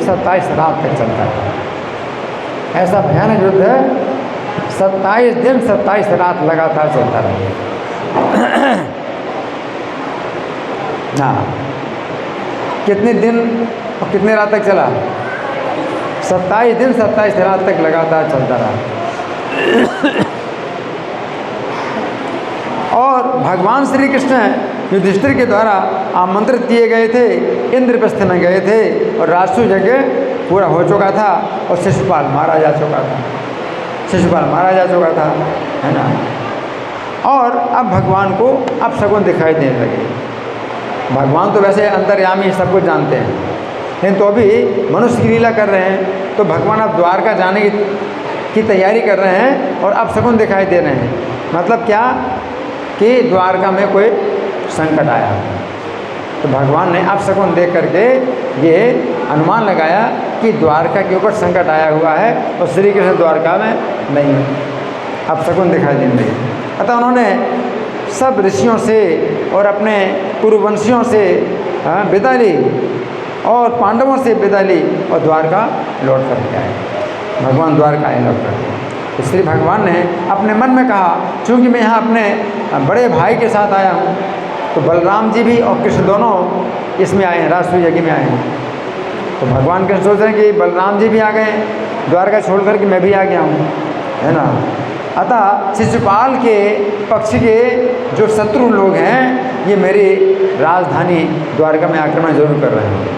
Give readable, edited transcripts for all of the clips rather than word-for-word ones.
27 रात तक चलता है। ऐसा भयानक युद्ध है, 27 दिन 27 रात लगातार चलता रहा। हाँ, कितने दिन और कितने रात तक चला? 27 दिन 27 रात तक लगातार चलता रहा। और भगवान श्री कृष्ण युधिष्ठिर के द्वारा आमंत्रित किए गए थे, इंद्रप्रस्थ में गए थे और राजसूय यज्ञ पूरा हो चुका था और शिशुपाल मारा जा चुका था, शिशुपाल मारा जा चुका था, है ना। और अब भगवान को अपशकुन दिखाई देने लगे। भगवान तो वैसे अंतर्यामी सब कुछ जानते हैं, लेकिन तो अभी मनुष्य की लीला कर रहे हैं। तो भगवान अब द्वारका जाने की तैयारी कर रहे हैं और अपशकुन दिखाई दे रहे हैं। मतलब क्या कि द्वारका में कोई संकट आया। तो भगवान ने अपशकुन देख करके ये अनुमान लगाया कि द्वारका के ऊपर संकट आया हुआ है और श्री कृष्ण द्वारका में नहीं है। अपशकुन दिखाई देने लगे। अतः उन्होंने सब ऋषियों से और अपने पूर्ववंशियों से विदा ली और पांडवों से विदा ली और द्वारका लौट करके आए। भगवान द्वारका आए लौट करके। इसलिए भगवान ने अपने मन में कहा, चूँकि मैं यहाँ अपने बड़े भाई के साथ आया हूँ, तो बलराम जी भी और कृष्ण दोनों इसमें आए हैं, राजसूय यज्ञ में आए हैं। तो भगवान कृष्ण सोच रहे हैं कि बलराम जी भी आ गए, द्वारका छोड़ करके मैं भी आ गया हूँ, है ना। अतः शिशुपाल के पक्ष के जो शत्रु लोग हैं, ये मेरी राजधानी द्वारका में आक्रमण जरूर कर रहे हैं।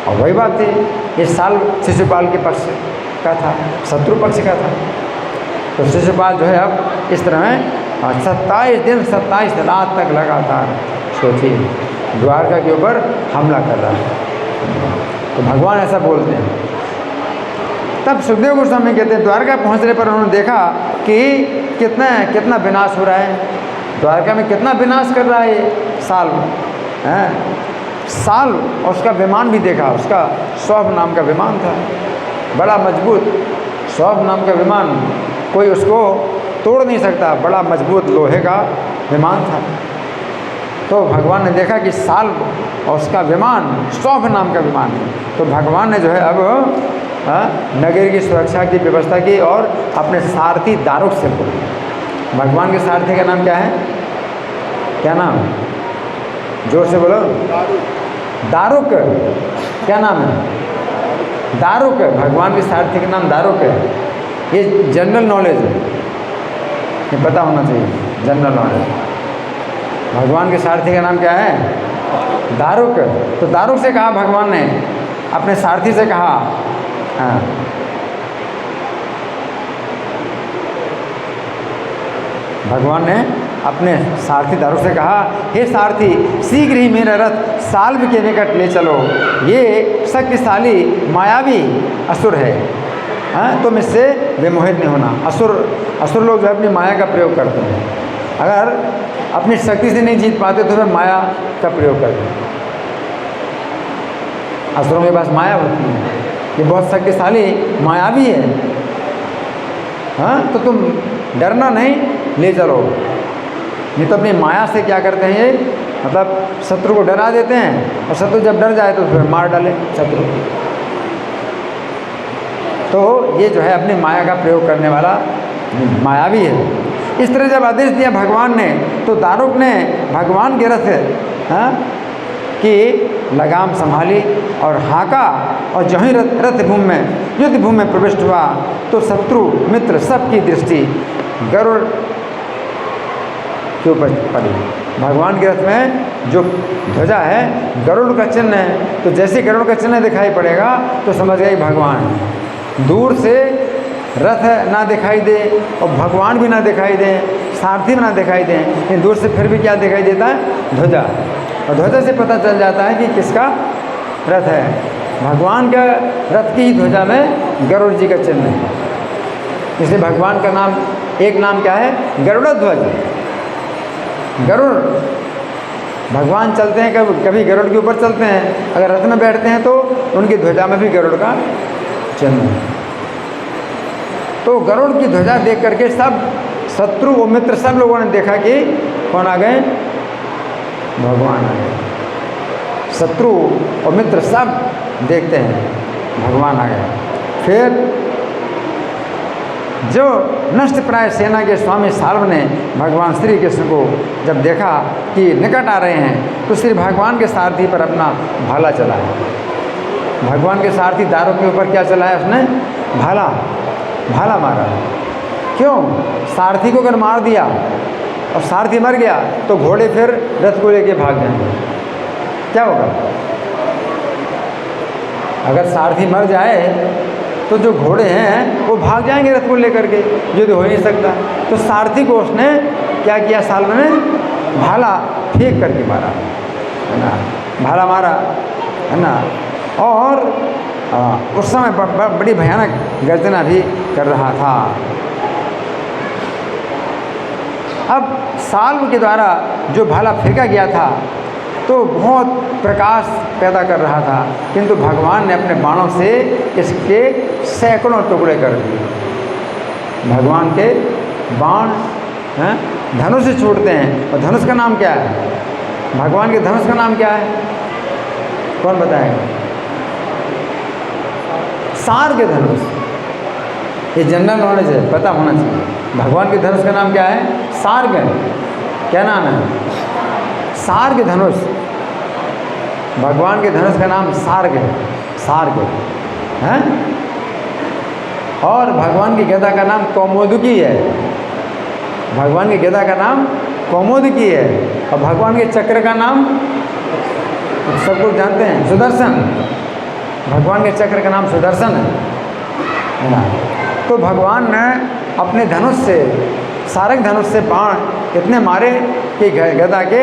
और वही बात थी, इस साल शिशुपाल के पक्ष का था, शत्रु पक्ष का था। तो शिशुपाल जो है अब इस तरह में 27 दिन 27 रात तक लगातार सोचिए द्वारका के ऊपर हमला कर रहा है। तो भगवान ऐसा बोलते हैं। तब सुखदेव गोस्वामी कहते हैं, द्वारका पहुंचने पर उन्होंने देखा कि कितना विनाश हो रहा है, द्वारका में कितना विनाश कर रहा है ये साल हैं। साल और उसका विमान भी देखा, उसका सौभ नाम का विमान था, बड़ा मजबूत सौभ नाम का विमान, कोई उसको तोड़ नहीं सकता, बड़ा मजबूत लोहे का विमान था। तो भगवान ने देखा कि साल और उसका विमान सौभ नाम का विमान है। तो भगवान ने जो है अब नगर की सुरक्षा की व्यवस्था की और अपने सारथी दारुक से बोला। भगवान के सारथी का नाम क्या है? क्या नाम? जोर से बोलो। दारुक। क्या नाम है? दारुक। भगवान के सारथी का नाम दारुक है। ये जनरल नॉलेज है, ये पता होना चाहिए, जनरल नॉलेज। भगवान के सारथी का नाम क्या है? दारुक। तो दारुक से कहा भगवान ने, अपने सारथी से कहा, हाँ, भगवान ने अपने सारथी दारुक से कहा, हे सारथी, शीघ्र ही मेरा रथ साल्व के निकट ले चलो, ये शक्तिशाली मायावी असुर है। हाँ, तुम इससे विमोहित नहीं होना। असुर लोग जो अपनी माया का प्रयोग करते हैं, अगर अपनी शक्ति से नहीं जीत पाते तो फिर माया का प्रयोग करते हैं। असुरों के पास माया होती है, ये बहुत शक्तिशाली मायावी है। हाँ, तो तुम डरना नहीं, ले चलो। ये तो अपनी माया से क्या करते हैं, ये मतलब शत्रु को डरा देते हैं और शत्रु जब डर जाए तो फिर मार डाले शत्रु। तो ये जो है अपनी माया का प्रयोग करने वाला मायावी है। इस तरह जब आदेश दिया भगवान ने, तो दारुक ने भगवान के रथ की लगाम संभाली और हाँका, और जो ही रथ भूमि में युद्ध भूमि में प्रविष्ट हुआ तो शत्रु मित्र सबकी दृष्टि गरुड़ के ऊपर पड़ी। भगवान के रथ में जो ध्वजा है गरुड़ का चिन्ह है, तो जैसे गरुड़ का चिन्ह दिखाई पड़ेगा तो समझ गए भगवान। दूर से रथ ना दिखाई दे और भगवान भी ना दिखाई दे, सारथी भी ना दिखाई दे, लेकिन दूर से फिर भी क्या दिखाई देता है? ध्वजा। और ध्वजा से पता चल जाता है कि किसका रथ है। भगवान का रथ की ही ध्वजा में गरुड़ जी का चिन्ह है, इसलिए भगवान का नाम, एक नाम क्या है? गरुड़ध्वज। गरुड़ भगवान चलते हैं, कभी गरुड़ के ऊपर चलते हैं, अगर रथ में बैठते हैं तो उनकी ध्वजा में भी गरुड़ का चिन्ह है। तो गरुड़ की ध्वजा देख करके सब शत्रु और मित्र सब लोगों ने देखा कि कौन आ गए? भगवान आ गए। शत्रु और मित्र सब देखते हैं भगवान आ गए। फिर जो नष्ट प्राय सेना के स्वामी साल्व ने भगवान श्री कृष्ण को जब देखा कि निकट आ रहे हैं तो श्री भगवान के सारथी पर अपना भाला चलाया। भगवान के सारथी दारों के ऊपर क्या चलाया उसने? भाला मारा। क्यों? सारथी को अगर मार दिया और सारथी मर गया तो घोड़े फिर रथ को लेके भाग जाएंगे। क्या होगा? अगर सारथी मर जाए तो जो घोड़े हैं वो भाग जाएंगे रथ को लेकर के, जो तो हो नहीं सकता। तो सारथी को उसने क्या किया? साल्व ने भाला फेंक करके मारा, है ना, भाला मारा, है ना। और उस समय बड़ी भयानक गर्जना भी कर रहा था। अब साल्व के द्वारा जो भाला फेंका गया था तो बहुत प्रकाश पैदा कर रहा था, किंतु भगवान ने अपने बाणों से इसके सैकड़ों टुकड़े कर दिए। भगवान के बाण धनुष से छूटते हैं, और धनुष का नाम क्या है? भगवान के धनुष का नाम क्या है? कौन बताएगा? सार के धनुष। ये जनरल नॉलेज है, पता होना चाहिए। भगवान के धनुष का नाम क्या है? सार्ग। क्या नाम है? सार्ग धनुष। भगवान के धनुष का नाम सार्ग है, सार्ग है। और भगवान की गदा का नाम कौमुदकी है। भगवान की गदा का नाम कौमुदकी है। और भगवान के चक्र का नाम सब कुछ जानते हैं, सुदर्शन। भगवान के चक्र का नाम सुदर्शन है ना। तो भगवान ने अपने धनुष से, सारक धनुष से बाण इतने मारे कि गदा के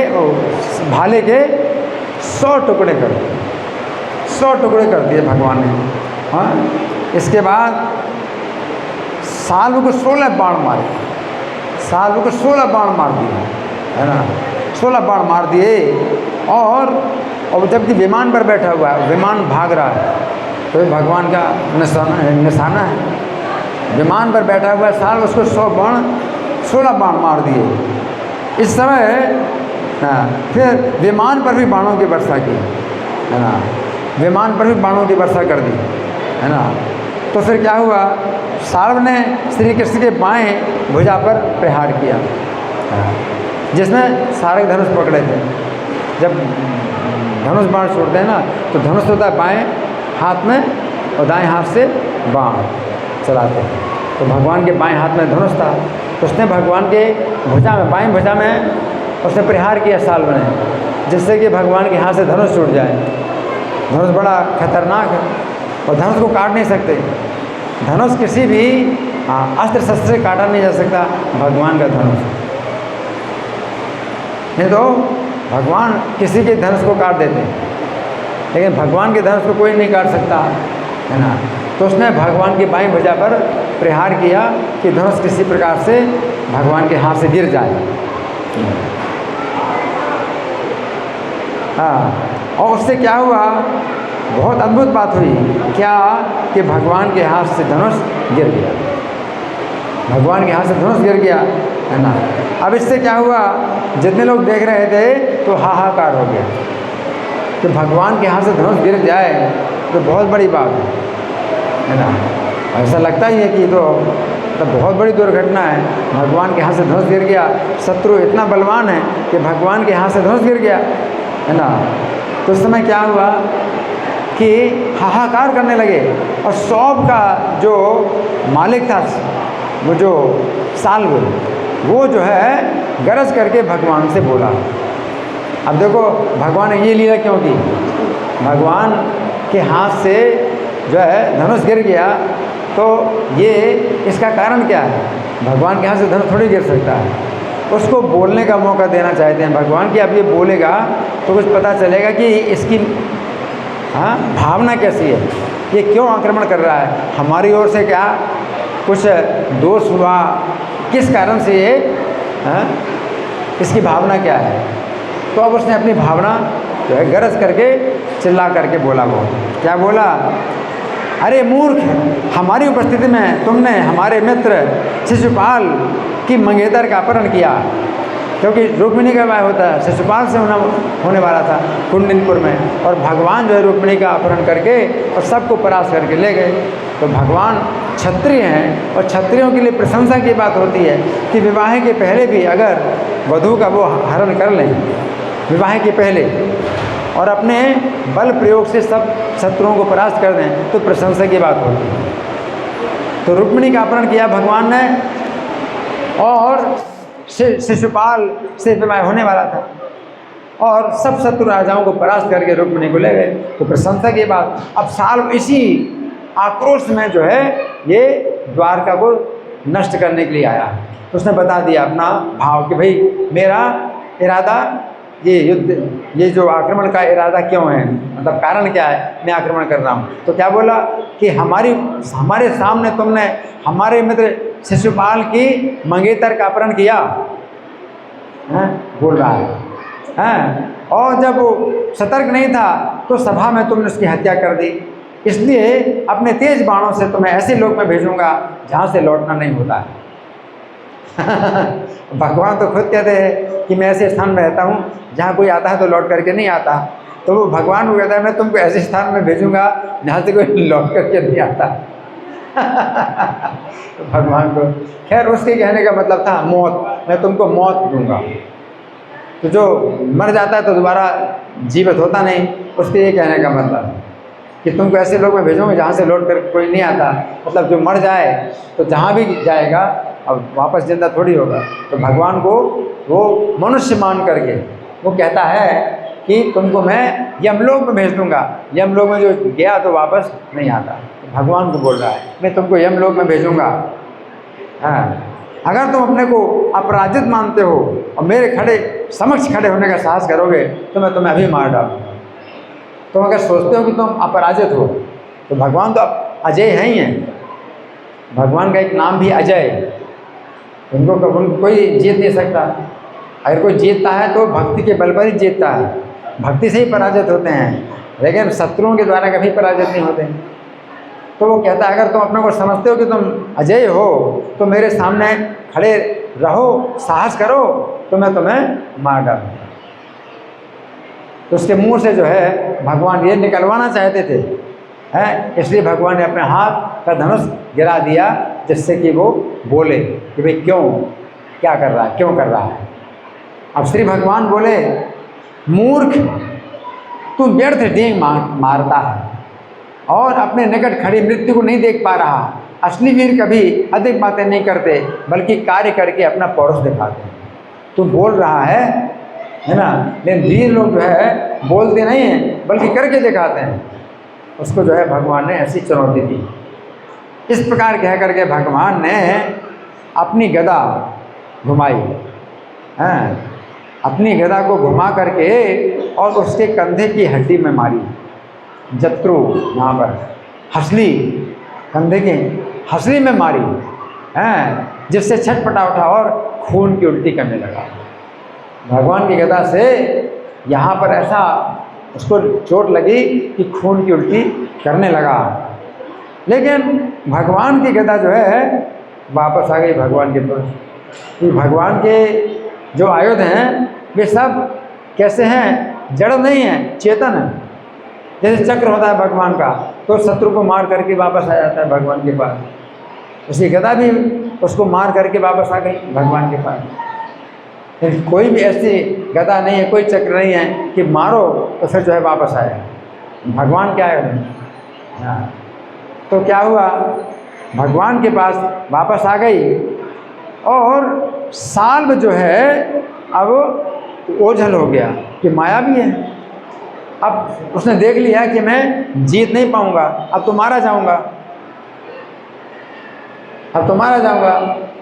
भाले के 100 टुकड़े कर दिए, 100 टुकड़े कर दिए भगवान ने। हाँ, इसके बाद साल्व को 16 बाण मारे, साल्व को 16 बाण मार दिए, है ना, 16 बाण मार दिए। और जबकि विमान पर बैठा हुआ है, विमान भाग रहा है, तो भगवान का निशाना है। विमान पर बैठा हुआ साल्व, उसको 16 बाण मार दिए। इस समय फिर विमान पर भी बाणों की वर्षा की, है ना, विमान पर भी बाणों की वर्षा कर दी, है ना। तो फिर क्या हुआ? साल्व ने श्री कृष्ण के बाएं भुजा पर प्रहार किया, जिसमें सारे धनुष पकड़े थे। जब धनुष बाण छोड़ते हैं ना, तो धनुष होता है बाएं हाथ में और दाएं हाथ से बाण चलाते हैं। तो भगवान के बाएं हाथ में धनुष था, तो उसने भगवान के भुजा में, बाएं भुजा में उसने प्रहार किया साल्व ने, जिससे कि भगवान के हाथ से धनुष छूट जाए। धनुष बड़ा खतरनाक है और धनुष को काट नहीं सकते। धनुष किसी भी अस्त्र शस्त्र से काटा नहीं जा सकता, भगवान का धनुष। नहीं तो भगवान किसी के धनुष को काट देते हैं, लेकिन भगवान के धनुष को कोई नहीं काट सकता, है ना। तो उसने भगवान की बाईं भुजा पर प्रहार किया कि धनुष किसी प्रकार से भगवान के हाथ से गिर जाए। हाँ, और उससे क्या हुआ? बहुत अद्भुत बात हुई। क्या? कि भगवान के हाथ से धनुष गिर गया, भगवान के हाथ से धनुष गिर गया, है ना। अब इससे क्या हुआ? जितने लोग देख रहे थे तो हाहाकार हो गया कि भगवान के हाथ से धनुष गिर जाए तो बहुत बड़ी बात है ना। ऐसा लगता ही है कि तो बहुत बड़ी दुर्घटना है, भगवान के हाथ से धनुष गिर गया। शत्रु इतना बलवान है कि भगवान के हाथ से धनुष गिर गया, है ना। तो उस समय क्या हुआ कि हाहाकार करने लगे। और सौंप का जो मालिक था, वो जो साल्व, वो जो है गरज करके भगवान से बोला। अब देखो भगवान ने ये लीला क्यों की? भगवान के हाथ से जो है धनुष गिर गया, तो ये इसका कारण क्या है? भगवान के हाथ से धनुष थोड़ी गिर सकता है। उसको बोलने का मौका देना चाहते हैं भगवान, कि अब ये बोलेगा तो कुछ पता चलेगा कि इसकी भावना कैसी है, ये क्यों आक्रमण कर रहा है, हमारी ओर से क्या कुछ दोष हुआ, किस कारण से ये इसकी भावना क्या है। तो अब उसने अपनी भावना जो है गरज करके चिल्ला करके बोला। वो क्या बोला? अरे मूर्ख, हमारी उपस्थिति में तुमने हमारे मित्र शिशुपाल की मंगेतर का अपहरण किया, क्योंकि रुक्मिणी का विवाह होता है शिशुपाल से होने वाला था कुंडनपुर में, और भगवान जो है रुक्मिणी का अपहरण करके और सबको परास्त करके ले गए। तो भगवान क्षत्रिय हैं, और क्षत्रियों के लिए प्रशंसा की बात होती है कि विवाह के पहले भी अगर वधू का वो हरण कर लें विवाह के पहले, और अपने बल प्रयोग से सब शत्रुओं को परास्त कर दें, तो प्रशंसा की बात होती है। तो रुक्मिणी का अपहरण किया भगवान ने, और शिशुपाल से विवाह होने वाला था, और सब शत्रु राजाओं को परास्त करके रुक्मिणी को ले गए। तो प्रशंसा की बात। अब साल इसी आक्रोश में जो है ये द्वारका को नष्ट करने के लिए आया। तो उसने बता दिया अपना भाव कि भाई मेरा इरादा ये युद्ध, ये जो आक्रमण का इरादा क्यों है, मतलब कारण क्या है, मैं आक्रमण कर रहा हूँ। तो क्या बोला कि हमारे सामने तुमने हमारे मित्र शिशुपाल की मंगेतर का अपहरण किया है, बोल रहा है, और जब वो सतर्क नहीं था तो सभा में तुमने उसकी हत्या कर दी, इसलिए अपने तेज बाणों से तुम्हें ऐसे लोक में भेजूंगा जहाँ से लौटना नहीं होता है। भगवान तो खुद कहते हैं कि मैं ऐसे स्थान में रहता हूँ जहाँ कोई आता है तो लौट करके नहीं आता, तो वो भगवान को कहता है मैं तुमको ऐसे स्थान में भेजूंगा जहाँ से कोई लौट करके नहीं आता। तो भगवान को खैर उसके कहने का मतलब था मौत, मैं तुमको मौत दूंगा। तो जो मर जाता है तो दोबारा जीवित होता नहीं, उसके ये कहने का मतलब कि तुमको ऐसे लोग में भेजूंगा जहाँ से लौट कर कोई नहीं आता, मतलब जो मर जाए तो जहाँ भी जाएगा अब वापस जिंदा थोड़ी होगा। तो भगवान को वो मनुष्य मान करके वो कहता है कि तुमको मैं यमलोक में भेज दूंगा, यमलोक में जो गया तो वापस नहीं आता। तो भगवान को बोल रहा है मैं तुमको यमलोक में भेजूंगा। हाँ, अगर तुम अपने को अपराजित मानते हो और मेरे समक्ष खड़े होने का साहस करोगे तो मैं तुम्हें अभी मार डालूंगा। तुम अगर सोचते हो कि तुम अपराजित हो तो भगवान तो अजय हैं ही हैं, भगवान का एक नाम भी अजय, उनको कोई जीत नहीं सकता। अगर कोई जीतता है तो भक्ति के बल पर ही जीतता है, भक्ति से ही पराजित होते हैं, लेकिन शत्रुओं के द्वारा कभी पराजित नहीं होते। तो वो कहता है अगर तुम अपने को समझते हो कि तुम अजय हो तो मेरे सामने खड़े रहो, साहस करो, तो मैं तुम्हें मार डालूंगा। तो उसके मुंह से जो है भगवान ये निकलवाना चाहते थे, हैं, इसलिए भगवान ने अपने हाथ का धनुष गिरा दिया जिससे कि वो बोले कि भाई क्यों, क्या कर रहा है, क्यों कर रहा है। अब श्री भगवान बोले मूर्ख, तू व्यर्थ डींग मारता है और अपने निकट खड़ी मृत्यु को नहीं देख पा रहा। असली वीर कभी अधिक बातें नहीं करते बल्कि कार्य करके अपना पौरुष दिखाते हैं। तू बोल रहा है ना, लेकिन वीर लोग जो है बोलते नहीं हैं बल्कि करके दिखाते हैं। उसको जो है भगवान ने ऐसी चुनौती दी। इस प्रकार कह करके भगवान ने अपनी गदा घुमाई, हैं, अपनी गदा को घुमा करके और उसके कंधे की हड्डी में मारी, जत्रु यहाँ पर हंसली, कंधे की हंसली में मारी, हैं, जिससे छटपटा उठा और खून की उल्टी करने लगा। भगवान की गदा से यहाँ पर ऐसा उसको चोट लगी कि खून की उल्टी करने लगा, लेकिन भगवान की गदा जो है वापस आ गई भगवान के पास। कि भगवान के जो आयुध हैं वे सब कैसे हैं, जड़ नहीं हैं, चेतन है। जैसे चक्र होता है भगवान का तो शत्रु को मार करके वापस आ जाता है भगवान के पास, उसकी गदा भी उसको मार करके वापस आ गई भगवान के पास। लेकिन कोई भी ऐसी गदा नहीं है, कोई चक्र नहीं है कि मारो तो फिर जो है वापस आए। भगवान क्या है, हाँ, तो क्या हुआ, भगवान के पास वापस आ गई और साल्व जो है अब ओझल हो गया कि माया भी है। अब उसने देख लिया कि मैं जीत नहीं पाऊंगा, अब तो मारा जाऊंगा, अब तो मारा जाऊंगा।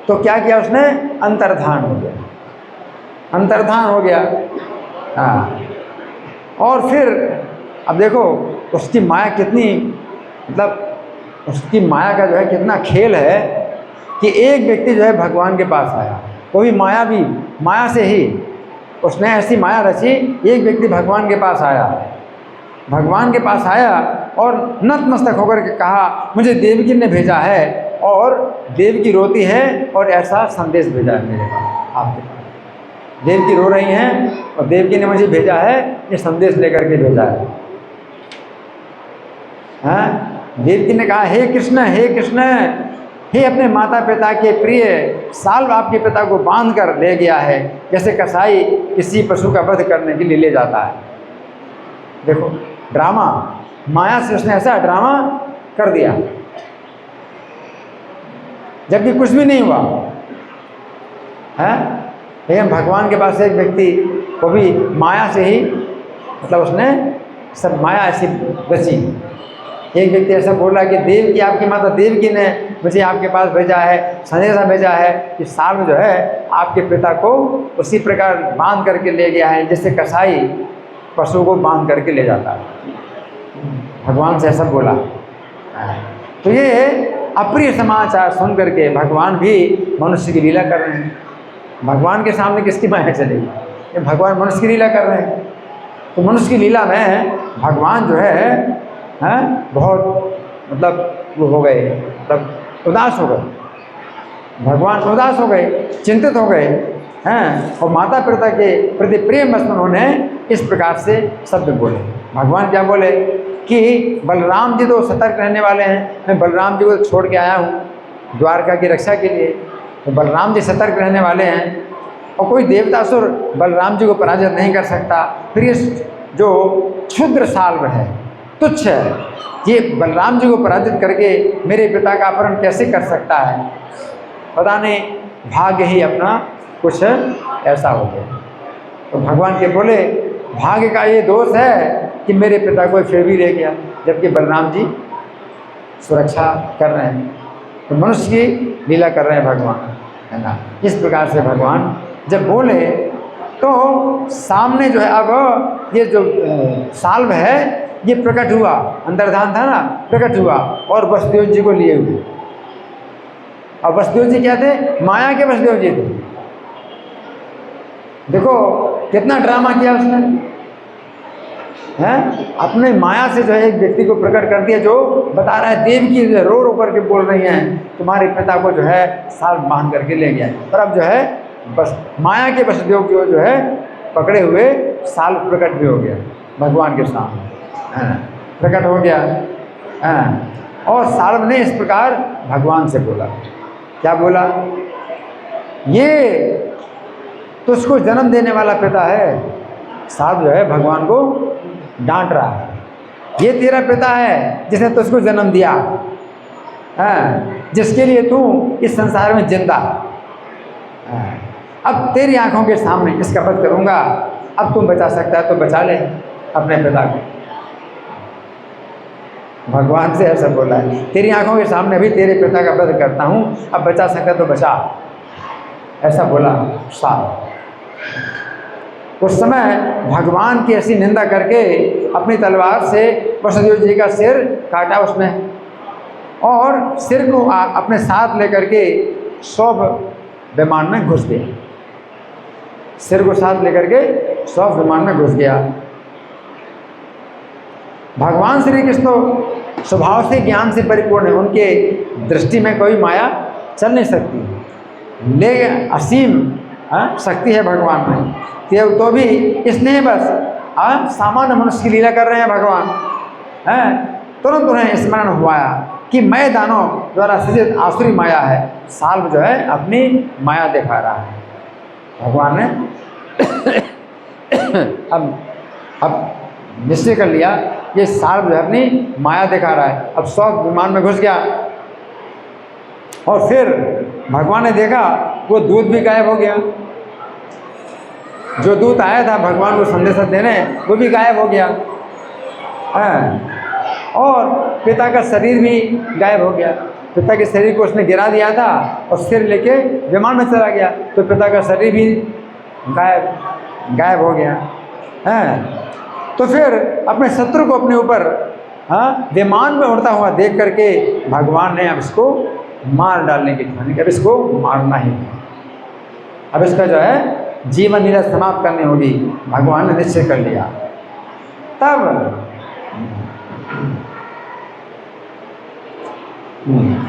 तो क्या किया उसने, अंतर्धान हो गया, अंतर्धान हो गया। हाँ, और फिर अब देखो उसकी माया कितनी, मतलब उसकी माया का जो है कितना खेल है कि एक व्यक्ति जो है भगवान के पास आया, वो भी माया से ही उसने ऐसी माया रची। एक व्यक्ति भगवान के पास आया, भगवान के पास आया और नतमस्तक होकर के कहा मुझे देवकी ने भेजा है और देवकी रोती है और ऐसा संदेश भेजा है मेरे पास, आपके पास। देवकी रो रही हैं और देवकी ने मुझे भेजा है, ये संदेश लेकर के भेजा है। हाँ, देवकी ने कहा, हे कृष्ण, हे कृष्ण, हे अपने माता पिता के प्रिय, साल्व आपके पिता को बांध कर ले गया है, जैसे कसाई किसी पशु का वध करने के लिए ले जाता है। देखो ड्रामा, माया से उसने ऐसा ड्रामा कर दिया जबकि कुछ भी नहीं हुआ है। लेकिन भगवान के पास एक व्यक्ति, वो भी माया से ही, मतलब उसने सब माया ऐसी रची। एक व्यक्ति ऐसा बोला कि देवकी, आपकी माता देवकी ने मुझे आपके पास भेजा है, संदेशा भेजा है कि साल्व जो है आपके पिता को उसी प्रकार बांध करके ले गया है जैसे कसाई पशु को बांध करके ले जाता है। भगवान से ऐसा बोला। तो ये अप्रिय समाचार सुन करके भगवान भी मनुष्य की लीला कर रहे हैं। भगवान के सामने किसकी माया चलेगी? ये भगवान मनुष्य की लीला कर रहे हैं। तो मनुष्य की लीला में भगवान जो है बहुत मतलब वो हो गए, मतलब उदास हो गए। भगवान उदास हो गए, चिंतित हो गए हैं, और माता पिता के प्रति प्रेम बस उन्होंने इस प्रकार से शब्द बोले। भगवान क्या बोले कि बलराम जी तो सतर्क रहने वाले हैं, मैं बलराम जी को छोड़ के आया हूँ द्वारका की रक्षा के लिए, तो बलराम जी सतर्क रहने वाले हैं और कोई देवतासुर बलराम जी को पराजित नहीं कर सकता। फिर ये जो क्षुद्र साल्व है, तुच्छ है, ये बलराम जी को पराजित करके मेरे पिता का अपहरण कैसे कर सकता है? पता नहीं, भाग्य ही अपना कुछ ऐसा हो गया। तो भगवान के बोले, भाग्य का ये दोष है कि मेरे पिता को फिर भी ले गया, जबकि बलराम जी सुरक्षा कर रहे हैं। तो मनुष्य की लीला कर रहे हैं भगवान, है ना। इस प्रकार से भगवान जब बोले तो सामने जो है, अब ये जो साल्व है ये प्रकट हुआ, अंतर्धान था ना, प्रकट हुआ और वसुदेव जी को लिए हुए। अब वसुदेव जी क्या थे? माया के वसुदेव जी थे। देखो कितना ड्रामा किया उसने, हैं? अपने माया से जो है एक व्यक्ति को प्रकट कर दिया, जो बता रहा है देवकी रो रो करके बोल रही हैं तुम्हारे पिता को जो है साल बांध करके ले गया। पर अब जो है बस माया के वसुदेव को जो है पकड़े हुए साल प्रकट भी हो गया भगवान के सामने, प्रकट हो गया। और साल्व ने इस प्रकार भगवान से बोला, क्या बोला? ये तुझको जन्म देने वाला पिता है। साल्व जो है भगवान को डांट रहा है, ये तेरा पिता है जिसने तुझको जन्म दिया, जिसके लिए तू इस संसार में जिंदा। अब तेरी आंखों के सामने इसका वध करूँगा, अब तुम बचा सकता है तो बचा ले अपने पिता को। भगवान से ऐसा बोला है, तेरी आंखों के सामने अभी तेरे पिता का वध करता हूँ, अब बचा सकता तो बचा, ऐसा बोला साल्व। उस समय भगवान की ऐसी निंदा करके अपनी तलवार से वसुदेव जी का सिर काटा उसने, और सिर को अपने साथ लेकर के सौभ विमान में घुस गया। सिर को साथ लेकर के सौभ विमान में घुस गया। भगवान श्री कृष्ण तो स्वभाव से ज्ञान से परिपूर्ण है, उनके दृष्टि में कोई माया चल नहीं सकती, ले असीम शक्ति है भगवान में। तो भी स्नेह बस सामान्य मनुष्य की लीला कर रहे हैं भगवान। तुरंत उन्हें स्मरण हुआ कि मैं दानव द्वारा सृजित आसुरी माया है। साल्व जो है अपनी माया दिखा रहा है। भगवान ने अब निश्चय कर लिया, ये साल्व जो है अपनी माया दिखा रहा है। अब सौभ विमान में घुस गया और फिर भगवान ने देखा वो दूत भी गायब हो गया। जो दूत आया था भगवान को संदेश देने, वो भी गायब हो गया। और पिता का शरीर भी गायब हो गया। पिता के शरीर को उसने गिरा दिया था और सिर लेके विमान में चला गया, तो पिता का शरीर भी गायब हो गया। तो फिर अपने शत्रु को अपने ऊपर विमान में उड़ता हुआ देख करके भगवान ने अब इसको मार डालने की ठानी कि अब इसको मारना ही, अब इसका जो है जीवन लीला समाप्त करनी होगी। भगवान ने निश्चय कर लिया। तब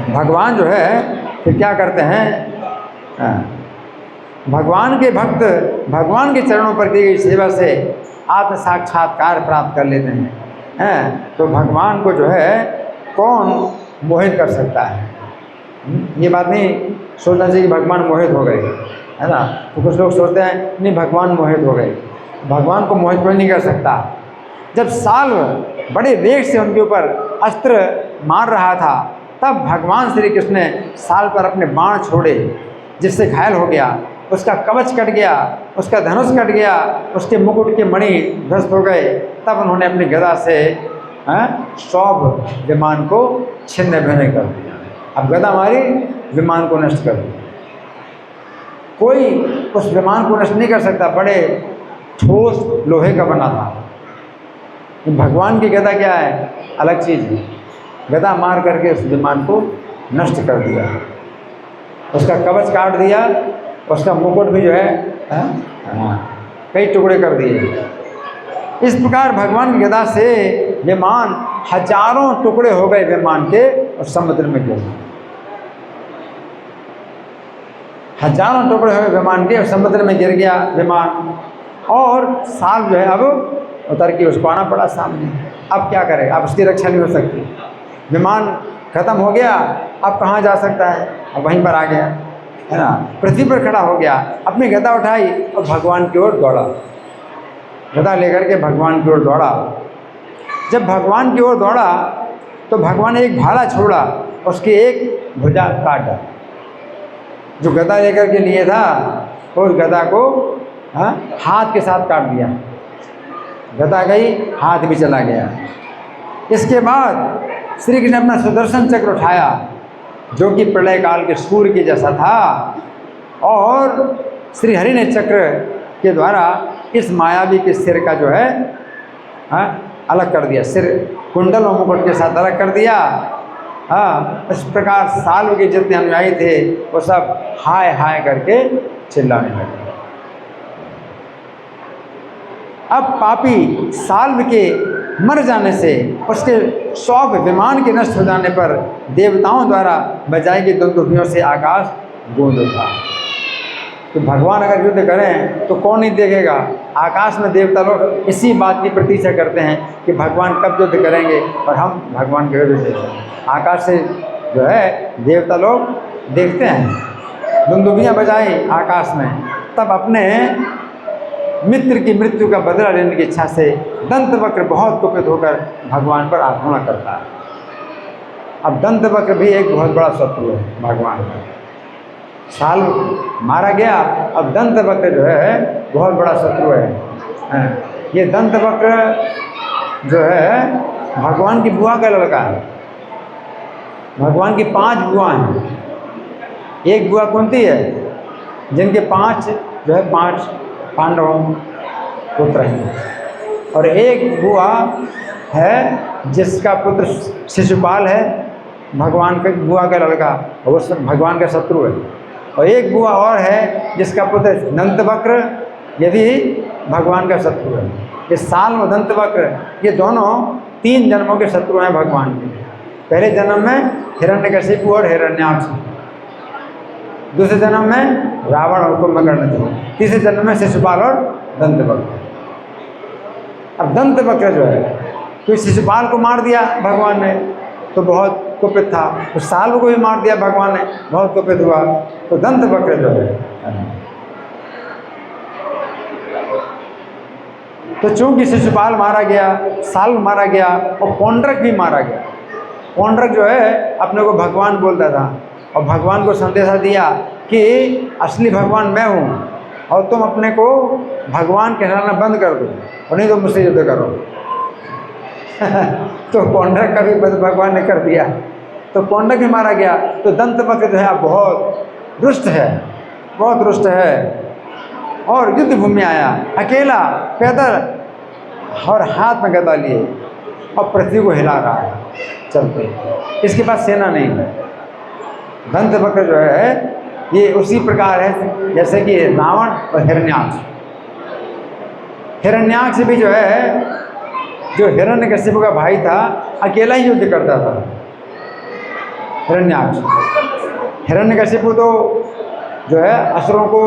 भगवान जो है फिर क्या करते हैं, भगवान के भक्त भगवान के चरणों पर की गई सेवा से आत्म साक्षात्कार प्राप्त कर लेते हैं। तो भगवान को जो है कौन मोहित कर सकता है? ये बात नहीं सोचना चाहिए कि भगवान मोहित हो गए, है ना। तो कुछ लोग सोचते हैं नहीं भगवान मोहित हो गए। भगवान को मोहित कोई नहीं कर सकता। जब साल्व बड़े वेग से उनके ऊपर अस्त्र मार रहा था, तब भगवान श्री कृष्ण ने साल्व पर अपने बाण छोड़े, जिससे घायल हो गया, उसका कवच कट गया, उसका धनुष कट गया, उसके मुकुट के मणि ध्वस्त हो गए। तब उन्होंने अपनी गदा से सौभ विमान को छिन्न भिन्न कर दिया। अब गदा मारी, विमान को नष्ट कर दिया। कोई उस विमान को नष्ट नहीं कर सकता, बड़े ठोस लोहे का बना था। भगवान की गदा क्या है? अलग चीज़ है। गदा मार करके उस विमान को नष्ट कर दिया, उसका कवच काट दिया, उसका मुकुट भी जो है कई टुकड़े कर दिए। इस प्रकार भगवान की गदा से विमान हजारों टुकड़े हो गए विमान के, और समुद्र में गिर गए। हजारों टुकड़े हो गए विमान के और समुद्र में गिर गया विमान। और साल जो है अब उतर के उसको आना पड़ा सामने। अब क्या करे? अब उसकी रक्षा नहीं हो सकती। विमान खत्म हो गया, अब कहाँ जा सकता है? अब वहीं पर आ गया, है ना। पृथ्वी पर खड़ा हो गया, अपनी गदा उठाई और भगवान की ओर दौड़ा। गदा लेकर के भगवान की ओर दौड़ा। जब भगवान की ओर दौड़ा तो भगवान ने एक भाला छोड़ा, उसकी एक भुजा काट डाली। जो गदा लेकर के लिए था उस गदा को हाथ के साथ काट दिया। गदा गई, हाथ भी चला गया। इसके बाद श्री कृष्ण ने अपना सुदर्शन चक्र उठाया, जो कि प्रलय काल के सूर्य के जैसा था, और श्री हरि ने चक्र के द्वारा इस मायावी के सिर का जो है अलग कर दिया। सिर कुंडल और मुकुट के साथ अलग कर दिया। इस प्रकार साल्व के जितने अनुयायी थे वो सब हाय हाय करके चिल्लाने लगे। अब पापी साल्व के मर जाने से, उसके सौभ विमान के नष्ट हो जाने पर देवताओं द्वारा बजाई गई दुंदुभियों से आकाश गूंज उठा। तो भगवान अगर युद्ध करें तो कौन नहीं देखेगा? आकाश में देवता लोग इसी बात की प्रतीक्षा करते हैं कि भगवान कब युद्ध करेंगे और हम भगवान के युद्ध देखें। आकाश से जो है देवता लोग देखते हैं, दुंदुभियाँ बजाई आकाश में, तब अपने मित्र की मृत्यु का बदला लेने की इच्छा से दंतवक्र बहुत कुपित होकर भगवान पर आक्रमण करता है। अब दंतवक्र भी एक बहुत बड़ा शत्रु है भगवान का। साल मारा गया, अब दंतवक्र जो है बहुत बड़ा शत्रु है। ये दंतवक्र जो है भगवान की बुआ का लड़का है। भगवान की 5 बुआ हैं। एक बुआ कुंती है, जिनके 5 जो है 5 पांडवों पुत्र हैं, और एक बुआ है जिसका पुत्र शिशुपाल है, भगवान के बुआ का लड़का, वो भगवान का शत्रु है। और एक बुआ और है जिसका पुत्र दंतवक्र, ये भी भगवान का शत्रु है। ये साल्व दंतवक्र, ये दोनों 3 जन्मों के शत्रु हैं भगवान के। पहले जन्म में हिरण्यकशिपु और हिरण्याक्ष, दूसरे जन्म में रावण और कुंभकर्ण थे, तीसरे जन्म में शिशुपाल और दंतवक्र। अब दंतवक्र जो है, तो शिशुपाल को मार दिया भगवान ने तो बहुत कुपित था, तो साल्व को भी मार दिया भगवान ने, बहुत कुपित हुआ। तो दंतवक्र जो है, तो चूंकि शिशुपाल मारा गया, साल्व मारा गया और पौंड्रक भी मारा गया। पौंड्रक जो है अपने को भगवान बोलता था और भगवान को संदेशा दिया कि असली भगवान मैं हूँ और तुम अपने को भगवान कहलाना बंद कर दो और नहीं तो मुझसे युद्ध करो। तो पौंड्रक का भी भगवान ने कर दिया, तो पौंड्रक भी मारा गया। तो दंतवक्र जो है बहुत दुष्ट है, बहुत दुष्ट है, और युद्ध भूमि आया अकेला पैदल और हाथ में गदा लिए और पृथ्वी को हिला रहा है चलते। इसके पास सेना नहीं है। दंतवक्र जो है ये उसी प्रकार है जैसे कि रावण और हिरण्याक्ष। हिरण्याक्ष भी जो है, जो हिरण्यकशिपु का भाई था, अकेला ही युद्ध करता था। हिरण्याक्ष, हिरण्यकशिपु तो जो है असुरों को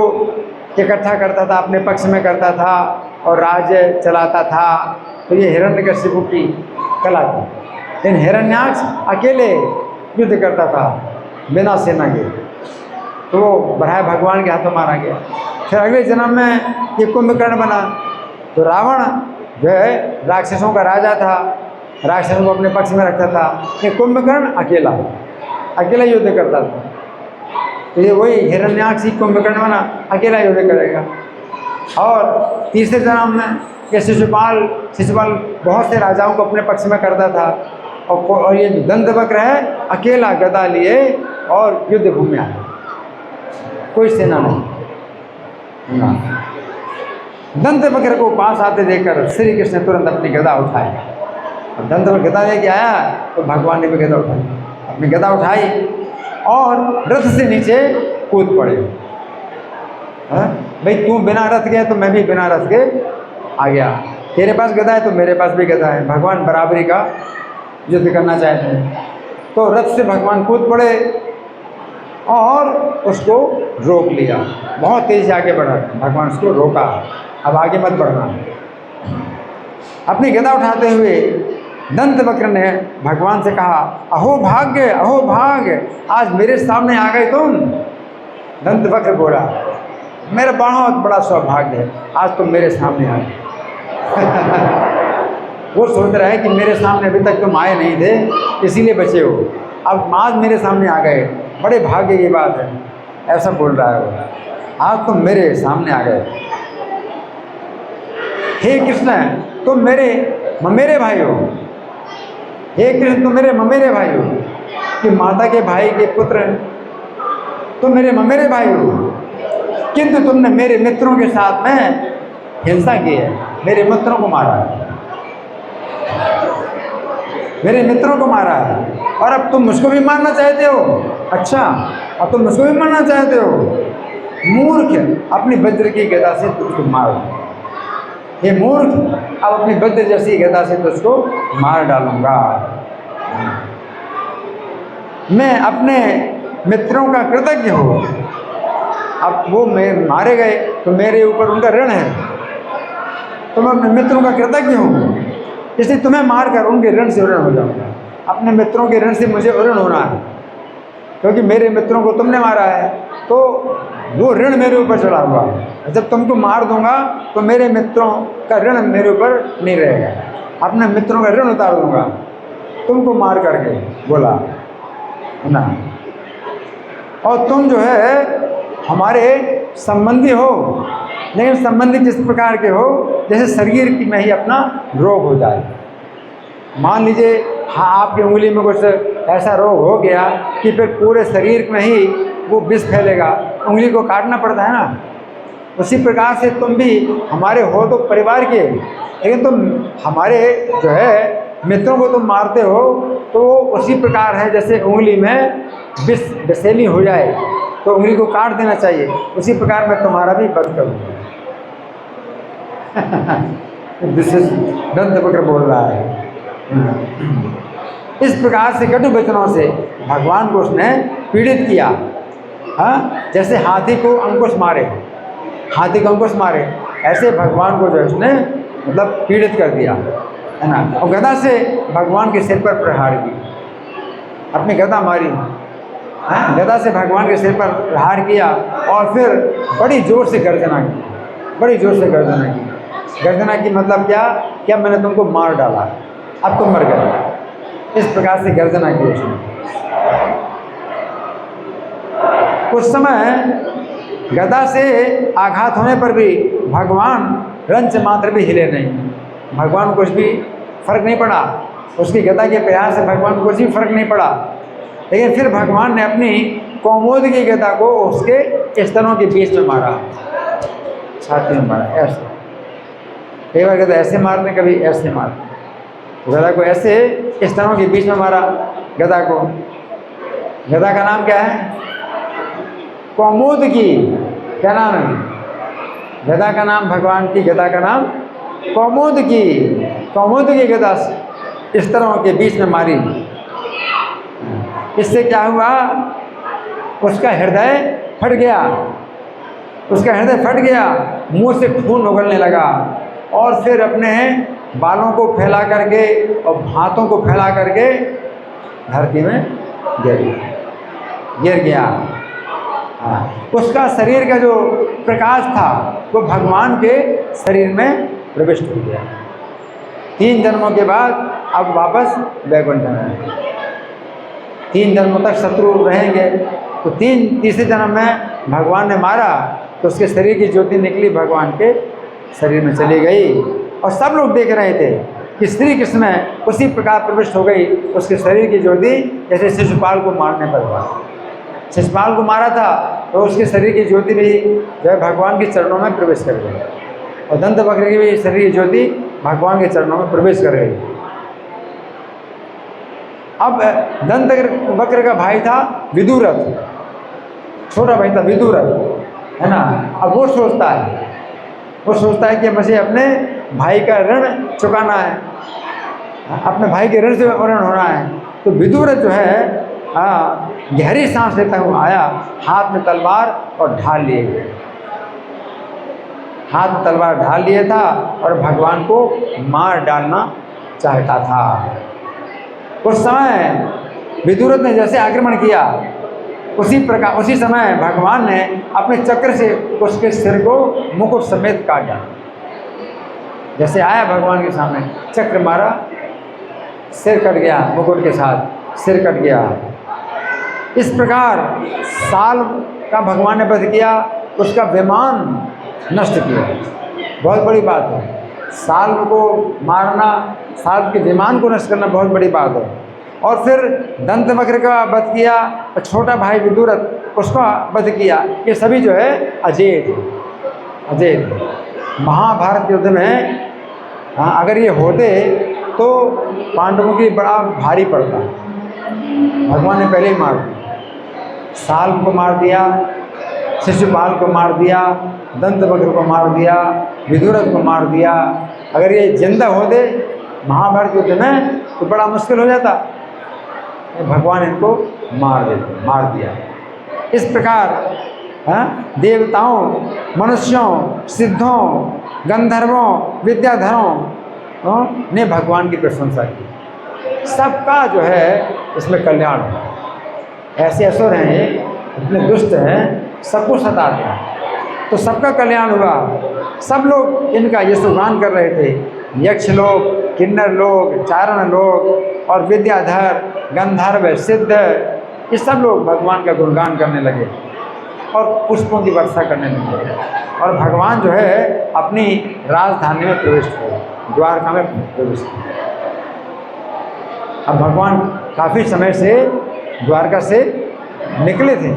इकट्ठा करता था, अपने पक्ष में करता था और राज्य चलाता था। तो ये हिरण्यकशिपु की कला थी। लेकिन हिरण्याक्ष अकेले युद्ध करता था बिना सेना के, तो वो बराह भगवान के हाथों मारा गया। फिर अगले जन्म में ये कुंभकर्ण बना। तो रावण जो है राक्षसों का राजा था, राक्षसों को अपने पक्ष में रखता था। ये कुंभकर्ण अकेला युद्ध करता था। तो ये वही हिरण्याक्ष कुंभकर्ण बना, अकेला युद्ध करेगा। और तीसरे जन्म में ये शिशुपाल बहुत से राजाओं को अपने पक्ष में करता था। और ये दंतवक्र है, अकेला गदा लिए और युद्ध भूमि आया, कोई सेना नहीं। दंतवक्र को पास आते देखकर श्री कृष्ण ने तुरंत अपनी गदा उठाई। और दंतवक्र गदा लेके आया तो भगवान ने भी गदा उठाई, अपनी गदा उठाई और रथ से नीचे कूद पड़े। भाई तू बिना रथ गए तो मैं भी बिना रथ के आ गया, तेरे पास गदा है तो मेरे पास भी गदा है। भगवान बराबरी का युद्ध करना चाहते हैं। तो रथ से भगवान कूद पड़े और उसको रोक लिया। बहुत तेज़ी से आगे बढ़ा, भगवान उसको रोका, अब आगे मत बढ़ना। अपनी गदा उठाते हुए दंतवक्र ने भगवान से कहा, अहो भाग्य, अहो भाग्य, आज मेरे सामने आ गए तुम। दंतवक्र बोला, मेरा बहुत बड़ा सौभाग्य है, आज तुम मेरे सामने आ गए। वो सोच रहा है कि मेरे सामने अभी तक तुम आए नहीं थे, इसीलिए बचे हो, अब आज मेरे सामने आ गए, बड़े भाग्य की बात है, ऐसा बोल रहा है वो। आज तुम मेरे सामने आ गए। हे कृष्ण, तुम मेरे ममेरे भाई हो। हे कृष्ण, तुम मेरे ममेरे भाई हो, कि माता के भाई के पुत्र, तुम मेरे ममेरे भाई हो। किंतु तुमने मेरे मित्रों के साथ में हिंसा की है, मेरे मित्रों को मारा है, मेरे मित्रों को मारा है, और अब तुम मुझको भी मारना चाहते हो। अच्छा, अब तुम मुझको भी मारना चाहते हो। मूर्ख, अपनी वज्र की गदा से तुझको मारो। हे मूर्ख, अब अपनी वज्र जैसी गदा से तुझको मार डालूंगा। मैं अपने मित्रों का कृतज्ञ हूँ। अब वो मैं मारे गए तो मेरे ऊपर उनका ऋण है, तो मैं अपने मित्रों का कृतज्ञ हूँ, इसलिए तुम्हें मारकर उनके ऋण से ऋण हो जाऊँगा। अपने मित्रों के ऋण से मुझे ऋण होना है, क्योंकि मेरे मित्रों को तुमने मारा है, तो वो ऋण मेरे ऊपर चढ़ा हुआ है। जब तुमको मार दूंगा तो मेरे मित्रों का ऋण मेरे ऊपर नहीं रहेगा, अपने मित्रों का ऋण उतार दूंगा तुमको मार करके, बोला ना। और तुम जो है हमारे संबंधी हो, लेकिन संबंधी किस प्रकार के हो, जैसे शरीर की में ही अपना रोग हो जाए। मान लीजिए हाँ, आपकी उंगली में कुछ ऐसा रोग हो गया कि फिर पूरे शरीर में ही वो विष फैलेगा, उंगली को काटना पड़ता है ना। उसी प्रकार से तुम भी हमारे हो तो परिवार के, लेकिन तुम हमारे जो है मित्रों को तुम मारते हो, तो उसी प्रकार है जैसे उंगली में विषैली हो जाए तो उंगली को काट देना चाहिए, उसी प्रकार मैं तुम्हारा भी वध करूँगा। दंतवक्र बोल रहा है। इस प्रकार से कटु वचनों से भगवान को उसने पीड़ित किया। हाँ, जैसे हाथी को अंकुश मारे, ऐसे भगवान को जो उसने मतलब पीड़ित कर दिया, है ना। और गदा से भगवान के सिर पर प्रहार की, अपनी गदा मारी, गदा से भगवान के सिर पर प्रहार किया, और फिर बड़ी जोर से गर्जना की। गर्जना की मतलब क्या मैंने तुमको मार डाला, अब तुम मर गए। इस प्रकार से गर्जना की उसने। उस समय गदा से आघात होने पर भी भगवान रंच मात्र भी हिले नहीं, भगवान को कुछ भी फर्क नहीं पड़ा। उसकी गदा के प्रहार से भगवान को कुछ भी फर्क नहीं पड़ा। लेकिन फिर भगवान ने अपनी कौमोद की गदा को उसके स्तनों के बीच में मारा, छाती में मारा, ऐसे। कई बार गदा ऐसे मारने, कभी ऐसे मारने, गदा को ऐसे स्तनों के बीच में मारा। गदा को, गदा का नाम क्या है? कौमोद की। क्या नाम है? गदा का नाम, भगवान की गदा का नाम कौमोद की गदा स्तनों के बीच में मारी। इससे क्या हुआ? उसका हृदय फट गया, उसका हृदय फट गया, मुंह से खून उगलने लगा और फिर अपने बालों को फैला करके और हाथों को फैला करके धरती में गिर गया। उसका शरीर का जो प्रकाश था वो भगवान के शरीर में प्रविष्ट हो गया। 3 जन्मों के बाद अब वापस वैकुंठ में। 3 जन्मों तक शत्रु रहेंगे, तो तीसरे जन्म में भगवान ने मारा तो उसके शरीर की ज्योति निकली, भगवान के शरीर में चली गई और सब लोग देख रहे थे कि श्री कृष्ण में उसी प्रकार प्रविष्ट हो गई उसके शरीर की ज्योति जैसे शिशुपाल को मारने पर हुआ। शिशुपाल को मारा था तो उसके शरीर की ज्योति भी जो है भगवान के चरणों में प्रवेश कर गई और दंतवक्र की भी शरीर की ज्योति भगवान के चरणों में प्रवेश कर गई। अब दंतवक्र का भाई था विदुरथ, छोटा भाई था विदुरथ, है ना। अब वो सोचता है कि मुझे अपने भाई का ऋण चुकाना है, अपने भाई के ऋण से ऋण होना है। तो विदुरथ जो है गहरी सांस लेता हुआ आया, हाथ में तलवार और ढाल लिए हुए, हाथ में तलवार ढाल लिए था और भगवान को मार डालना चाहता था। उस समय विदुरथ ने जैसे आक्रमण किया उसी समय भगवान ने अपने चक्र से उसके सिर को मुकुट समेत काट डाला। जैसे आया भगवान के सामने, चक्र मारा, सिर कट गया, मुकुट के साथ सिर कट गया। इस प्रकार साल का भगवान ने वध किया, उसका विमान नष्ट किया। बहुत बड़ी बात है, साल को मारना, साल के विमान को नष्ट करना बहुत बड़ी बात है। और फिर दंतवक्र का वध किया और छोटा भाई विदुरथ उसका वध किया। ये सभी जो है अजेय थे। महाभारत युद्ध में अगर ये होते तो पांडवों की बड़ा भारी पड़ता। भगवान ने पहले ही मार दिया, साल को मार दिया, शिशुपाल को मार दिया, दंतवक्र को मार दिया, विदुरथ को मार दिया। अगर ये जिंदा होते महाभारत युद्ध में तो बड़ा मुश्किल हो जाता। भगवान इनको मार दिया। इस प्रकार देवताओं, मनुष्यों, सिद्धों, गंधर्वों, विद्याधरों ने भगवान की प्रशंसा की। सबका जो है इसमें कल्याण हुआ। ऐसे असुर हैं, इतने दुष्ट हैं, सबको सताते हैं, तो सबका कल्याण हुआ। सब लोग इनका यशोगान कर रहे थे, यक्ष लोग, किन्नर लोग, चारण लोग और विद्याधर, गंधर्व, सिद्ध, ये सब लोग भगवान का गुणगान करने लगे और पुष्पों की वर्षा करने लगे। और भगवान जो है अपनी राजधानी में प्रवेश हुए, द्वारका में प्रवेश किए। अब भगवान काफ़ी समय से द्वारका से निकले थे,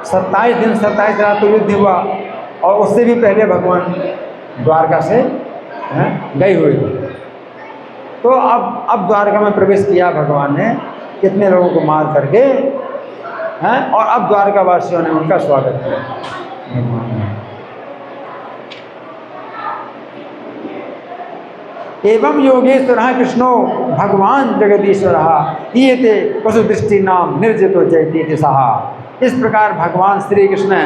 27 दिन 27 रात तो युद्ध हुआ और उससे भी पहले भगवान द्वारका से गए हुए थे। तो अब द्वारका में प्रवेश किया भगवान ने, कितने लोगों को मार करके हैं, और अब द्वारका वासियों ने उनका स्वागत किया। एवं योगेश्वरः कृष्णो भगवान जगदीश्वरः ईयते पशु दृष्टि नाम निर्जितो जयतीति सहा। इस प्रकार भगवान श्री कृष्ण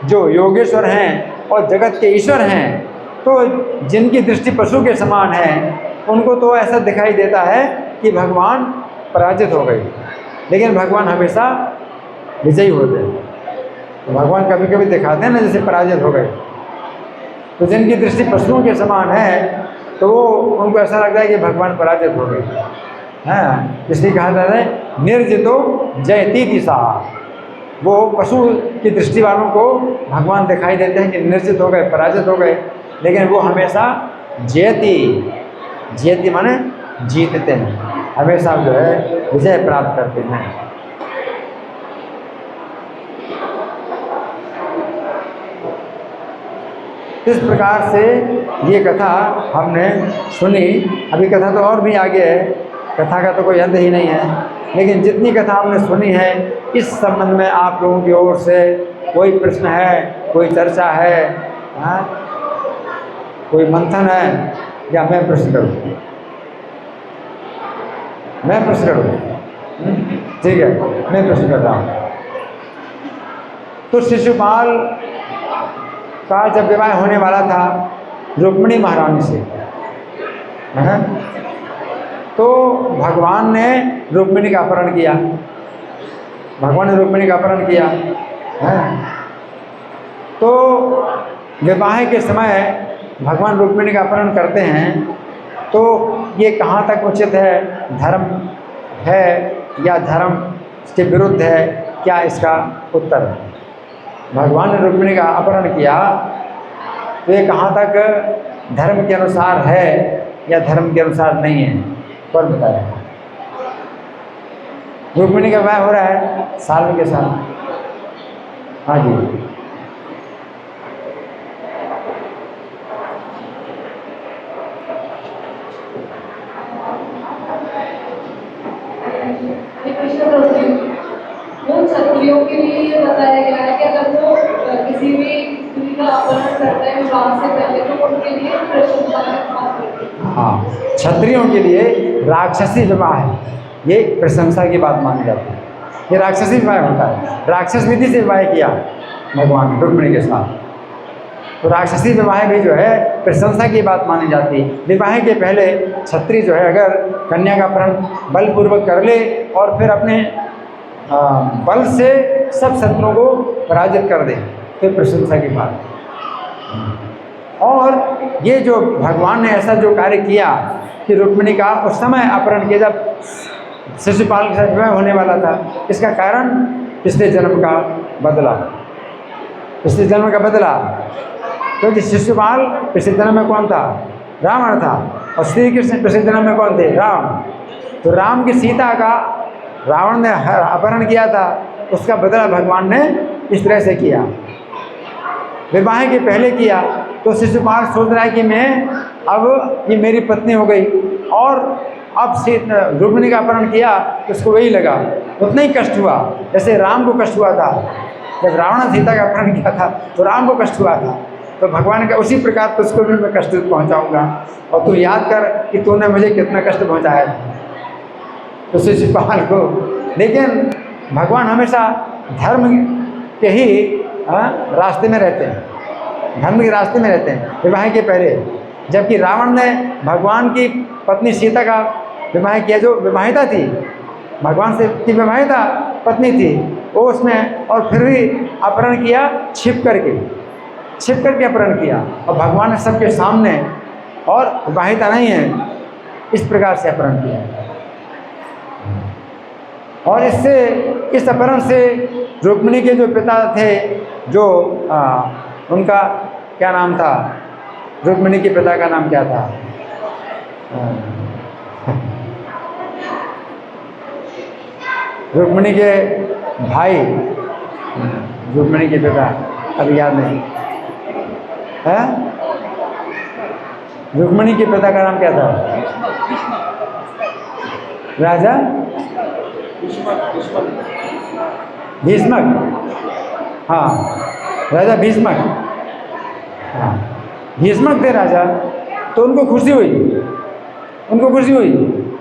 जो योगेश्वर हैं और जगत के ईश्वर हैं, तो जिनकी दृष्टि पशु के समान है, उनको तो ऐसा दिखाई देता है कि भगवान पराजित हो गए, लेकिन भगवान हमेशा विजयी होते हैं। तो भगवान कभी कभी दिखाते हैं ना जैसे पराजित हो गए। तो जिनकी दृष्टि पशुओं के समान है तो वो उनको ऐसा लगता है कि भगवान पराजित हो गए हैं। इसलिए कहा जाता है निर्जितो जयतीति सहा। वो पशु की दृष्टि वालों को भगवान दिखाई देते हैं कि निर्जित हो गए, पराजित हो गए, लेकिन वो हमेशा जयती माने जीतते हैं, हमेशा जो है विजय प्राप्त करते हैं। इस प्रकार से ये कथा हमने सुनी। अभी कथा तो और भी आगे है, कथा का तो कोई अंत ही नहीं है, लेकिन जितनी कथा हमने सुनी है इस संबंध में आप लोगों की ओर से कोई प्रश्न है, कोई चर्चा है, कोई मंथन है, या मैं प्रश्न करूँ? मैं प्रश्न करूँ? ठीक है, मैं प्रश्न कर रहा हूँ। तो शिशुपाल का जब विवाह होने वाला था रुक्मिणी महारानी से, है, तो भगवान ने रुक्मिणी का अपहरण किया। भगवान ने रुक्मिणी का अपहरण किया, है। तो विवाह के समय भगवान रुक्मिणी का अपहरण करते हैं, तो ये कहाँ तक उचित है, धर्म है या धर्म के विरुद्ध है, क्या इसका उत्तर है? भगवान ने रुक्मिणी का अपहरण किया तो ये कहाँ तक धर्म के अनुसार है या धर्म के अनुसार नहीं है, कौन बताया? रुक्मिणी का विवाह हो रहा है साल्व के साथ। हाँ जी, क्षत्रियों के लिए ये बताया गया है कि अगर वो किसी भी स्त्री का अपहरण करते हैं विवाह से पहले तो उनके लिए प्रशंसा का पात्र है। हाँ, क्षत्रियों के लिए राक्षसी विवाह है, ये प्रशंसा की बात मानी जाती है। ये राक्षसी विवाह होता है, राक्षस विधि से विवाह किया भगवान रुक्मिणी के साथ, तो राक्षसी विवाह भी जो है प्रशंसा की बात मानी जाती है। विवाह के पहले क्षत्रिय जो है अगर कन्या का अपहरण बलपूर्वक कर ले और फिर अपने बल से सब शत्रुओं को पराजित कर दे तो प्रशंसा की बात है। और ये जो भगवान ने ऐसा जो कार्य किया कि रुक्मिणी का उस समय अपहरण किया जब शिशुपाल के साथ विवाह होने वाला था, इसका कारण पिछले जन्म का बदला, पिछले जन्म का बदला। क्योंकि शिशुपाल पिछले जन्म में कौन था? रावण था। और श्री कृष्ण पिछले जन्म में कौन थे? राम। तो राम की सीता का रावण ने अपहरण किया था, उसका बदला भगवान ने इस तरह से किया, विवाह के पहले किया। तो शिशुपाल सोच रहा है कि मैं अब ये मेरी पत्नी हो गई, और अब रुक्मिणी का अपहरण किया तो उसको वही लगा, उतना ही कष्ट हुआ जैसे राम को कष्ट हुआ था जब रावण ने सीता का अपहरण किया था, तो राम को कष्ट हुआ था। तो भगवान का उसी प्रकार तुझको भी मैं कष्ट पहुंचाऊंगा, और तू याद कर कि तूने मुझे कितना कष्ट पहुंचाया था। तो शिशुपाल को, लेकिन भगवान हमेशा धर्म के ही रास्ते में रहते हैं, धर्म के रास्ते में रहते हैं विवाह के पहले। जबकि रावण ने भगवान की पत्नी सीता का विवाह किया, जो विवाहिता थी, भगवान से की विवाहिता पत्नी थी, वो उसमें, और फिर भी अपहरण किया छिप करके अपहरण किया, और भगवान ने सबके सामने, और विवाहिता नहीं है, इस प्रकार से अपहरण किया। और इस अपहरण से रुक्मिणी के जो पिता थे, जो उनका क्या नाम था, रुक्मिणी के पिता का नाम क्या था? रुक्मिणी के भाई, रुक्मिणी के पिता, अभी याद नहीं है। रुक्मिणी के पिता का नाम क्या था? राजा भीष्मक। हाँ, राजा भीष्मक। हाँ, भीष्मक थे राजा। तो उनको खुशी हुई,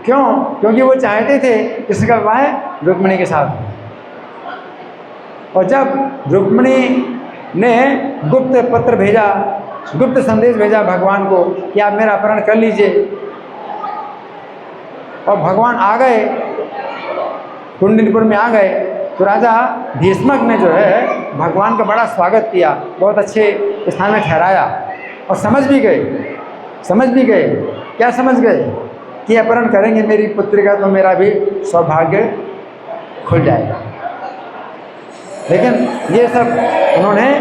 क्यों? क्योंकि वो चाहते थे किसका विवाह रुक्मिणी के साथ। और जब रुक्मिणी ने गुप्त पत्र भेजा, गुप्त संदेश भेजा भगवान को कि आप मेरा अपहरण कर लीजिए, और भगवान आ गए, कुंडलीपुर में आ गए, तो राजा भीष्मक ने जो है भगवान का बड़ा स्वागत किया, बहुत अच्छे स्थान में ठहराया, और समझ भी गए। क्या समझ गए? कि अपहरण करेंगे मेरी पुत्री का तो मेरा भी सौभाग्य खुल जाएगा। लेकिन ये सब उन्होंने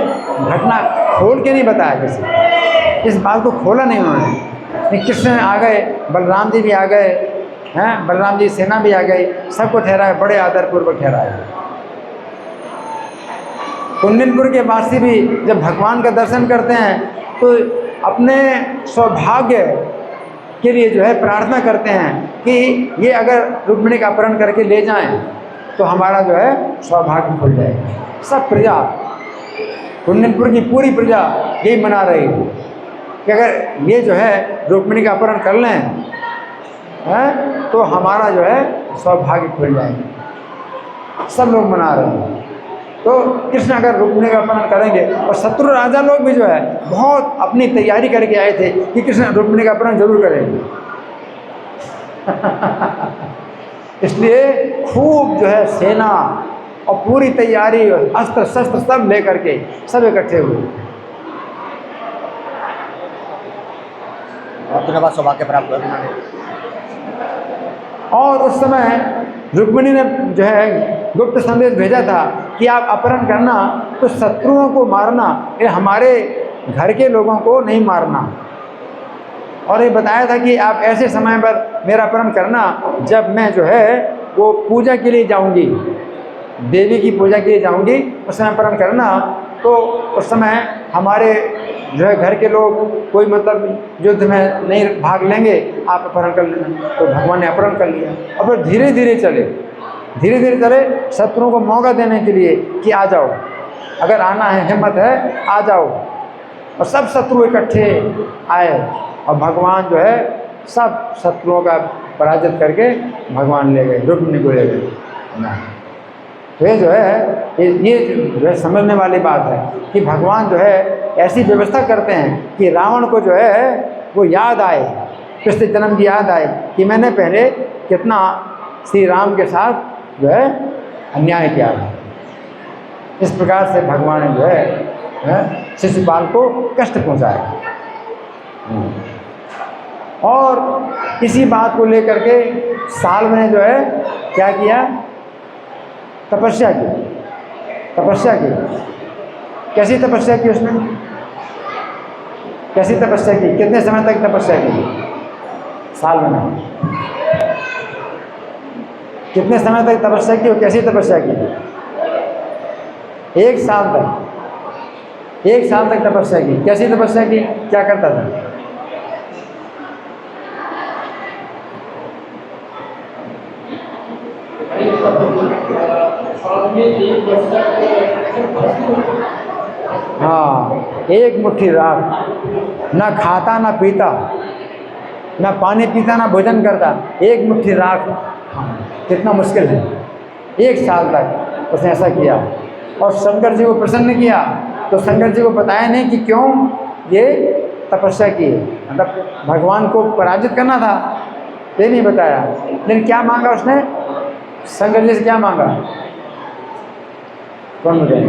घटना खोल के नहीं बताया, किसी इस बात को खोला नहीं उन्होंने। कृष्ण आ गए, बलराम जी भी आ गए हैं, बलराम जी सेना भी आ गई, सबको ठहराया, बड़े आदरपूर्वक ठहराया। कुंडलपुर के वासी भी जब भगवान का दर्शन करते हैं तो अपने सौभाग्य के लिए जो है प्रार्थना करते हैं कि ये अगर रुक्मिणी का अपहरण करके ले जाएं तो हमारा जो है सौभाग्य खुल जाएगा। सब प्रजा, कुंडलपुर की पूरी प्रजा यही मना रही है कि अगर ये जो है रुक्मिणी का अपहरण कर लें तो हमारा जो है सौभाग्य खुल जाएगा। सब लोग मना रहे हैं। तो कृष्ण अगर रुक्मिणी का अपहरण करेंगे, और शत्रु राजा लोग भी जो है बहुत अपनी तैयारी करके आए थे कि कृष्ण रुक्मिणी का अपहरण जरूर करेंगे। इसलिए खूब जो है सेना और पूरी तैयारी और अस्त्र शस्त्र सब लेकर के सब इकट्ठे हुए। सौभाग्य प्राप्त हुआ। और उस समय रुक्मिणी ने जो है गुप्त संदेश भेजा था कि आप अपहरण करना तो शत्रुओं को मारना, ये हमारे घर के लोगों को नहीं मारना। और ये बताया था कि आप ऐसे समय पर मेरा अपहरण करना जब मैं जो है वो पूजा के लिए जाऊंगी, देवी की पूजा के लिए जाऊंगी, उस समय अपहरण करना। तो उस समय हमारे जो है घर के लोग कोई मतलब युद्ध में नहीं भाग लेंगे, आप अपहरण कर लेना। तो भगवान ने अपहरण कर लिया और फिर धीरे धीरे चले शत्रुओं को मौका देने के लिए कि आ जाओ, अगर आना है हिम्मत है आ जाओ। और सब शत्रु इकट्ठे आए और भगवान जो है सब शत्रुओं का पराजित करके भगवान ले गए, रुक्मिणी को ले गए। तो ये जो है ये जो है समझने वाली बात है कि भगवान जो है ऐसी व्यवस्था करते हैं कि रावण को जो है वो याद आए, पिछले जन्म की याद आए कि मैंने पहले कितना श्री राम के साथ जो है अन्याय किया है। इस प्रकार से भगवान ने जो है शिशुपाल को कष्ट पहुँचाया। और इसी बात को लेकर के साल्व ने जो है क्या किया, तपस्या की। कैसी तपस्या की उसने, कैसी तपस्या की, कितने समय तक तपस्या की साल्व ने, कितने समय तक तपस्या की और कैसी तपस्या की? 1 साल तक, 1 साल तक तपस्या की। कैसी तपस्या की, क्या करता था? हाँ, 1 मुट्ठी राख, ना खाता ना पीता, ना पानी पीता ना भोजन करता, 1 मुट्ठी राख। कितना मुश्किल है। 1 साल तक उसने ऐसा किया और शंकर जी को प्रसन्न किया। तो शंकर जी को बताया नहीं कि क्यों ये तपस्या की, मतलब भगवान को पराजित करना था, ये नहीं बताया। लेकिन क्या मांगा उसने, शंकर जी से क्या मांगा, कौन बताए?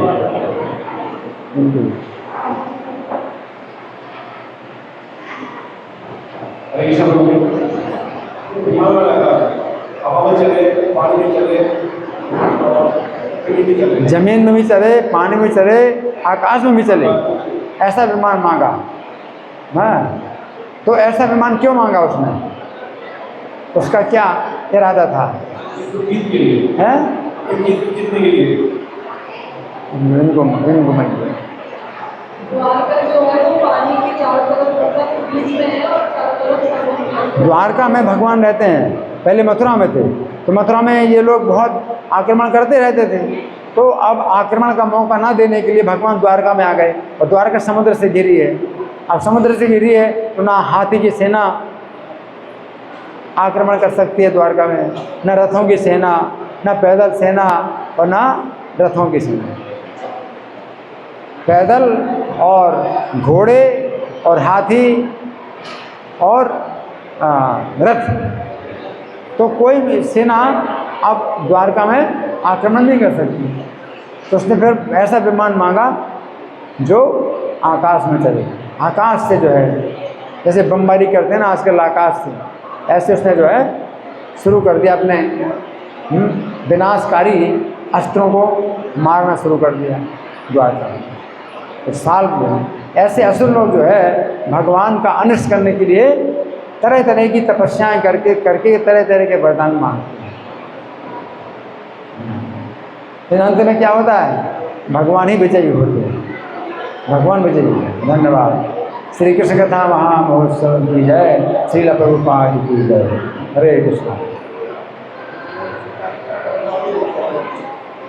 जमीन में भी चले, पानी में चले, आकाश में भी चले, ऐसा विमान मांगा। हाँ, तो ऐसा विमान क्यों मांगा उसने, उसका क्या इरादा था? हैं? द्वारका जो है वो पानी के चारों तरफ मतलब बीच में है और चारों तरफ समुद्र। द्वारका में भगवान रहते हैं, पहले मथुरा में थे, तो मथुरा में ये लोग बहुत आक्रमण करते रहते थे। तो अब आक्रमण का मौका ना देने के लिए भगवान द्वारका में आ गए, और द्वारका समुद्र से घिरी है। अब समुद्र से घिरी है तो ना हाथी की सेना आक्रमण कर सकती है द्वारका में, न रथों की सेना, न पैदल सेना और ना रथों की सेना। पैदल और घोड़े और हाथी और रथ, तो कोई भी सेना अब द्वारका में आक्रमण नहीं कर सकती। तो उसने फिर ऐसा विमान मांगा जो आकाश में चले, आकाश से जो है जैसे बमबारी करते हैं ना आजकल आकाश से, ऐसे उसने जो है शुरू कर दिया, अपने विनाशकारी अस्त्रों को मारना शुरू कर दिया द्वारका में। तो साल में ऐसे असुर लोग जो है भगवान का अनिष्ट करने के लिए तरह तरह की तपस्याएं करके तरह तरह के वरदान मांगते हैं। फिर अंत में क्या होता है, भगवान ही विजयी होते हैं, भगवान विजयी होते हैं। धन्यवाद। श्री कृष्ण कथा महामहोत्सव की जय, श्रील प्रभुपाद की जय। हरे कृष्ण।